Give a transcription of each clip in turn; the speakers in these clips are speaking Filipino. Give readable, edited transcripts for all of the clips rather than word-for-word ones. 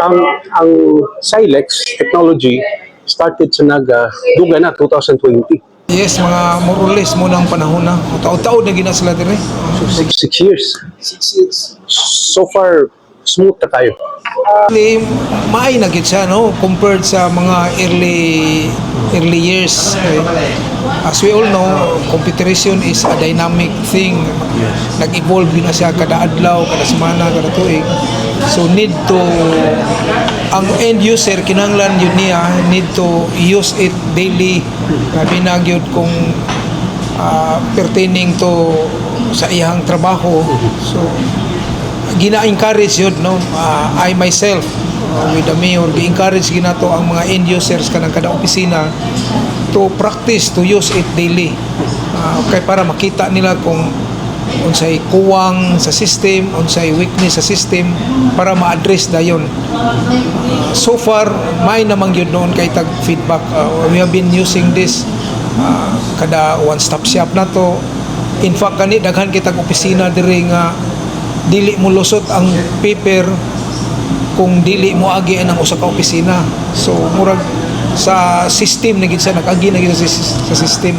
ang Silex technology started sa dugay na 2020. Yes, mga more or less mo ng panahon na. Taon-taon na gina sila dire. So 6 years. 6 years. So far, smooth na tayo. Maay na gid siya, no, compared sa mga early years. Okay? As we all know, competition is a dynamic thing. Nag-evolve yun na siya kada adlaw, kada semana, kada tuig. So need to, ang end user kinahanglan yun niya, need to use it daily. Labi na gyud kung pertaining to sa iyang trabaho. So gina-encourage yun, no? I myself with the mayor, gi-encourage ginato ang mga end users kanang kada opisina to practice to use it daily. Okay, para makita nila kung unsay kuwang sa system, unsay weakness sa system para ma-address dayon. So far may namang yun noon kay tag feedback. We have been using this kada one-stop shop na to. In fact kani daghan kitag opisina diri nga dili mo lusot ang paper kung dili mo agi ang usa ka opisina. So murag sa system na gid sa nag-agi na gid sa system.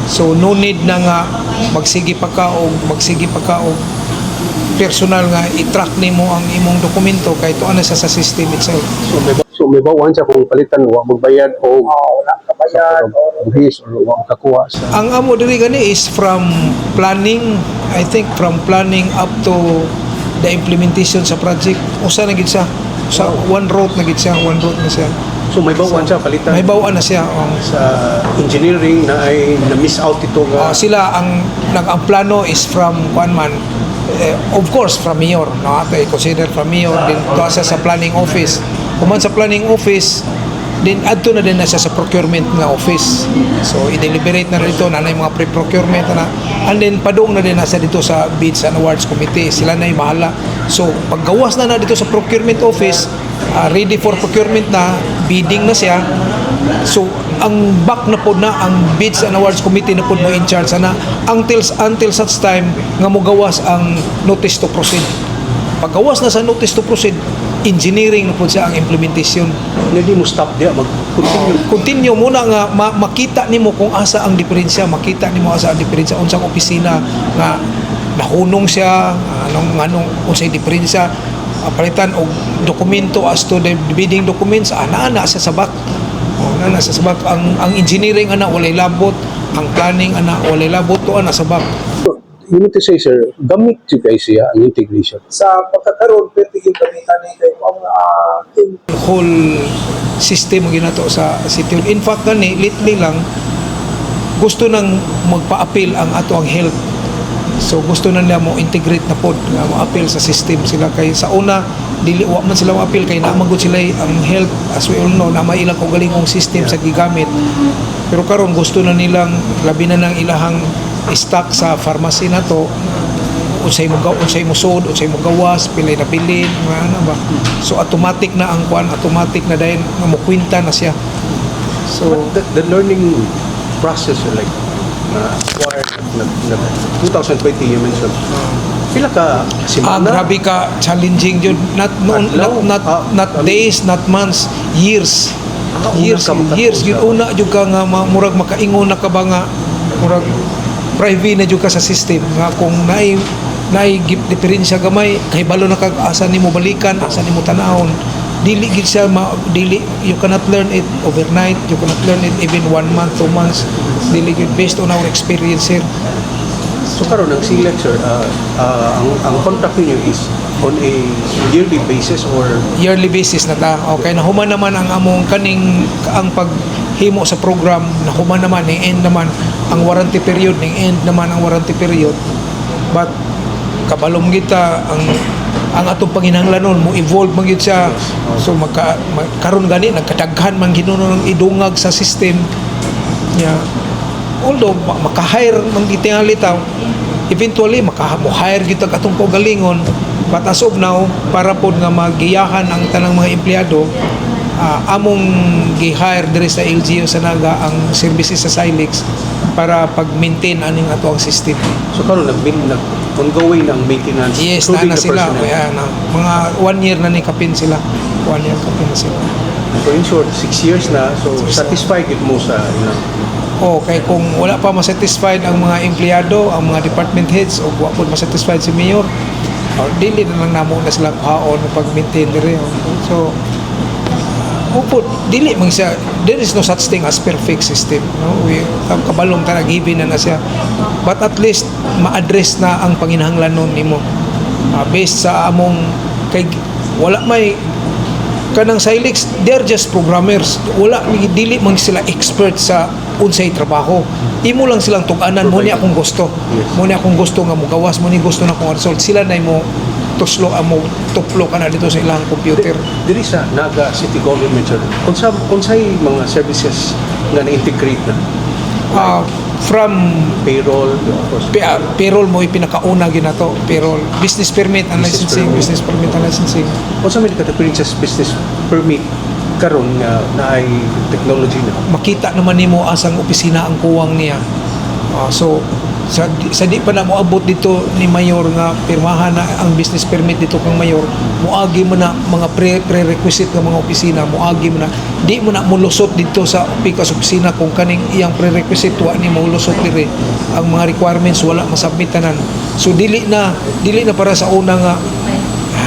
So no need na nga magsige pa ka og personal nga i-track nimo ang imong dokumento kay tuwa na sa system itself. So may bawaan siya kung palitan wa magbayad o wala ka bayad o buhis o wa kakuha sa. Ang amo diri gani is from planning, I think from planning up to the implementation sa project. Usa na gid siya. Sa one route na gid siya, one route na siya. So may bawaan siya palitan. May bawaan na siya. Sa engineering na ay na-miss out ito nga. Sila ang plano is from one man. Of course from mayor, no, ato i-consider from mayor din to sa planning office. Kuman sa planning office, din adto na din na siya sa procurement nga office. So i-deliberate na dito na yung mga pre-procurement na, and then padung na din na siya dito sa bids and awards committee. Sila na yung bahala. So paggawas na dito sa procurement office, ready for procurement na, bidding na siya. So ang back na pod na ang bids and awards committee na pod mo in charge na until such time nga mo gawas ang notice to proceed. Paggawas na sa notice to proceed, engineering na po siya ang implementation. Hindi mo stop diya, mag-continue. Continue muna nga makita nimo kung asa ang diferensya, makita nimo asa ang diferensya unsang opisina nga nahunong siya, anong unsay diferensya, palitan og dokumento as to the bidding documents, ana sa sabak. Ana sa sabak ang engineering ana walay labot, ang planning ana walay labot to ana sabak. You need to say, sir, gamit you guys siya ang integration. Sa pagkakaroon, pwede yung gamitan ang whole system ginato sa city. In fact, lately lang, gusto nang magpa-appeal ang ato ang health. So, gusto na nila mo integrate na pod, mo-appeal sa system sila. Kay sa una, dili wa man sila ma-appeal, kay naamagod sila ang health, as we all know, na may ilang kaugalingong system sa gigamit. Pero karon gusto na nilang, labi na ng ilahang stock sa pharmacy na to, unsay mo sod, unsay mo gawas, pilay na pilin, mga ano ba. So automatic na ang kwan, automatic na dahil nga mo kwenta na siya. So the learning process like acquired 2020 you mentioned. Pila ka semana? Grabe ka challenging yun. Not days, not months, years. Years. Yun una jud ka nga murag makaingon na ka ba nga murag private na jud ka sa system nga kung naay diferensya gamay kay balo na kag asa nimo balikan, asa nimo tanahon, dili gid siya dili, you cannot learn it overnight, you cannot learn it even 1 month, 2 months, dili gid based on our experience here. So karon ang Silex, sir, ang contract niyo is on a yearly basis or yearly basis na ta. Okay, nahuman naman ang among kaning ang paghimo sa program, nahuman naman ning end naman ang warranty period, ning end naman ang warranty period. But kabalom kita ang atong panginahanglanon mo evolve man gyud siya. So karon gani nagkadaghan man ginuno ng idungag sa system niya. Although maka-hire man gitingali taw, eventually maka-hire gyud atong kaugalingon. But as of now, para pod nga magiyahan ang tanang mga empleyado, among gi-hire diri sa LGU sa Naga ang services sa Silex para pag-maintain aning ato ang system. So karon ongoing ang maintenance. Yes, na sila. Mga 1 year na ni kapin sila. 1 year kapin na sila. So in short, 6 years na, so satisfied gid mo sa Okay, kung wala pa masatisfied ang mga empleyado, ang mga department heads, o wala po masatisfied si Mayor, dili na lang namo na silang haon na pag-maintain dire. So, opo, dili man siya, there is no such thing as perfect system. No? Kabalong ta given na siya. But at least, ma-address na ang panginahanglanon nimo. Based sa among, kay, wala may, kanang Silex, they're just programmers. Wala, dili man sila expert sa unsay trabaho. Imo lang silang tug-anan mo ni akong gusto. Mo ni akong gusto nga mo gawas, mo ni gusto na akong result. Sila na mo tuslo amo tuplo ka na dito sa ilang computer. Diri sa Naga City Government, sir, unsay mga services nga na-integrate na? From Payroll, of course. payroll mo ipinakauna ginato, payroll, business permit and licensing, business permit and licensing. Unsa may category sa business permit karon nga naay technology na? Makita naman nimo asang opisina ang kuwang niya. So sa di pa na moabot dito ni Mayor nga pirmahan na ang business permit dito kang Mayor, moagi mo na mga prerequisite ng mga opisina, moagi mo na di mo na mulusot dito sa pikas opisina kung kaning iyang prerequisite wa ni mulusot dire ang mga requirements wala masubmit tanan. So dili na para sa una nga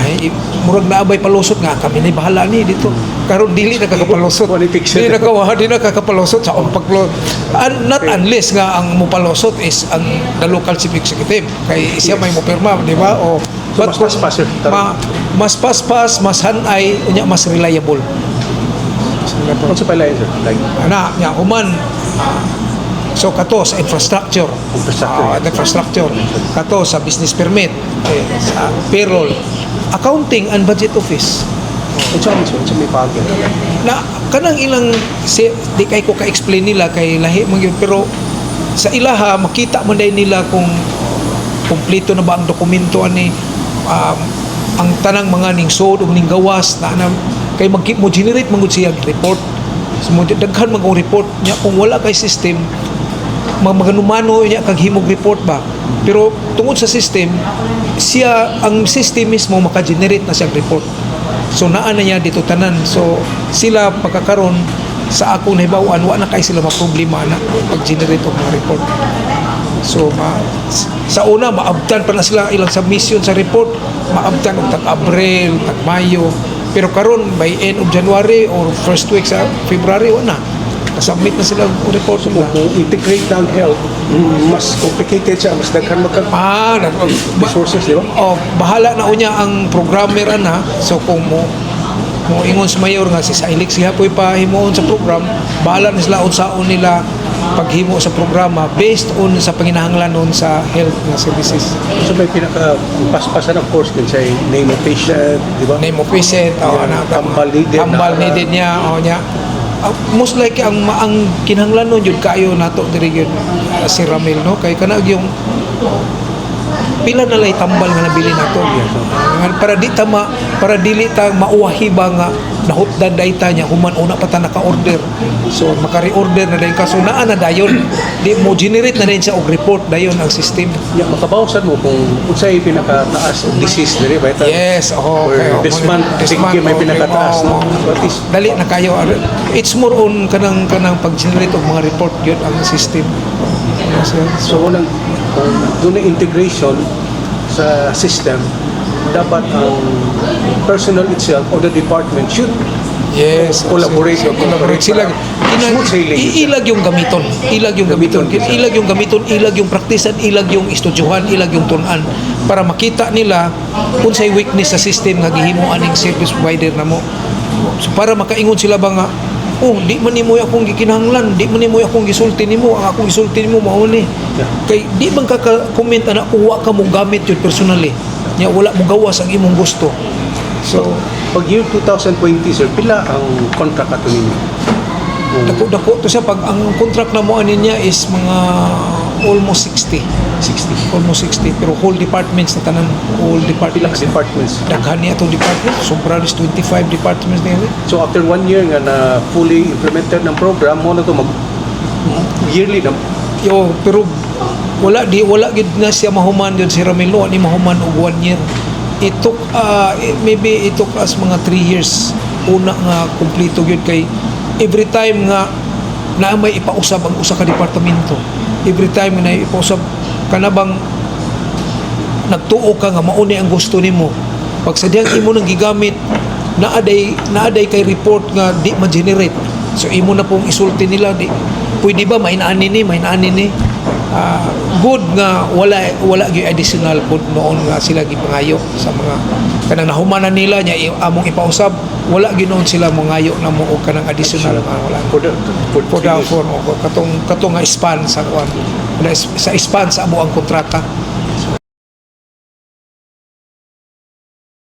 ay murag na abay palusot nga kami na bahala ni dito karon dili na kakapalusot di na kakapalusot sa paglo not unless nga ang mupalusot is ang the local chief executive kay siya may mo pirma di ba o So, mas paspas, sir. mas paspas mas hanay unya mas reliable Unsa pa lain, sir? Like ana nya human so kato sa infrastructure kato sa business permit sa payroll accounting and budget office unsa may pagyan? na kanang ilang di kay ko ka-explain nila kay lahi man yun pero sa ilaha makita man day nila kung kumpleto na ba ang dokumento ani ang tanang mga ning sod ug ning gawas na kay mo generate man gud siya report so mo daghan mag report nya kung wala kay system maganumano niya kag himog report ba pero tungod sa system siya ang system mismo maka-generate na siyang report so naa na niya dito tanan so sila pagkakaron sa akong nahibawan wa na kay sila maproblema na pag-generate og mga report so sa una maabtan pa na sila ilang submission sa report maabtan og tag-Abril tag-Mayo pero karon by end of January or first week sa February wa na submit na sila ang report Kung integrate na ang health, mas complicated siya, mas daghan resources, di ba? Bahala na unya ang programmer ana. So kung mo ingon sa Mayor nga si Silex siya po'y pahimuon sa program, bahala na sila unsaon nila paghimo sa programa based on sa panginahanglanon sa health nga services. So may pinaka-paspasan of course kung siya name of patient, di ba? Name of patient, tambal needed niya, niya. Most likely ang kinahanglanon jud kayo nato diri gyud si Ramil no kay kana yung pila na lay tambal nga nabili nato para dili ta mauwahi ba nga nahutdan dayta niya human una pa ta naka-order so maka-reorder na dayon kaso naa na dayon di mo generate na din siya og report dayon ang system makabawsan mo kung unsay pinakataas og disease diri ba ita yes this month may pinakataas no dali na kayo it's more on kanang pag-generate og mga report yun ang system so unang kung doon na integration sa system dapat ang personnel itself or the department should collaborate sila ilag yung gamiton ilag yung praktisan ilag yung estudyuhan ilag yung tunan para makita nila unsay weakness sa system nga gihimuan ning service provider namo so para makaingon sila ba nga di man nimo akong gikinahanglan, di man nimo akong gisulti nimo, ang akong gisulti nimo mao ni. Kay di man ka comment ana kung wa ka mo gamit yun personally. Nya wala mo gawas ang imong gusto. So pag year 2020 sir, pila ang contract ato ninyo? Dako to siya pag ang contract na mo ani niya is mga almost 60 pero whole departments na tanan departments daghan niya itong department sobra is 25 departments na yun so after 1 year nga na fully implemented ng program mo na to mag yearly na pero wala gid na siya mahuman yun si Ramilo ni mahuman og 1 year it took us mga 3 years una nga kumplito gyud kay every time nga na may ipausab ang usa ka departamento, every time na ipausab kana bang nagtuo ka nga mauni ang gusto nimo, pag sadyang imo nang gigamit naaday kay report nga di ma-generate, so imo na pong isulti nila, di pwede ba mainaan ni good nga wala gyud additional pud noon nga sila gipangayo sa mga kanang nahumanan nila nya among ipausab, wala ginoon sila mangayo na mo og kanang additional nga wala for katong nga span sa sa span sa amo ang kontrata.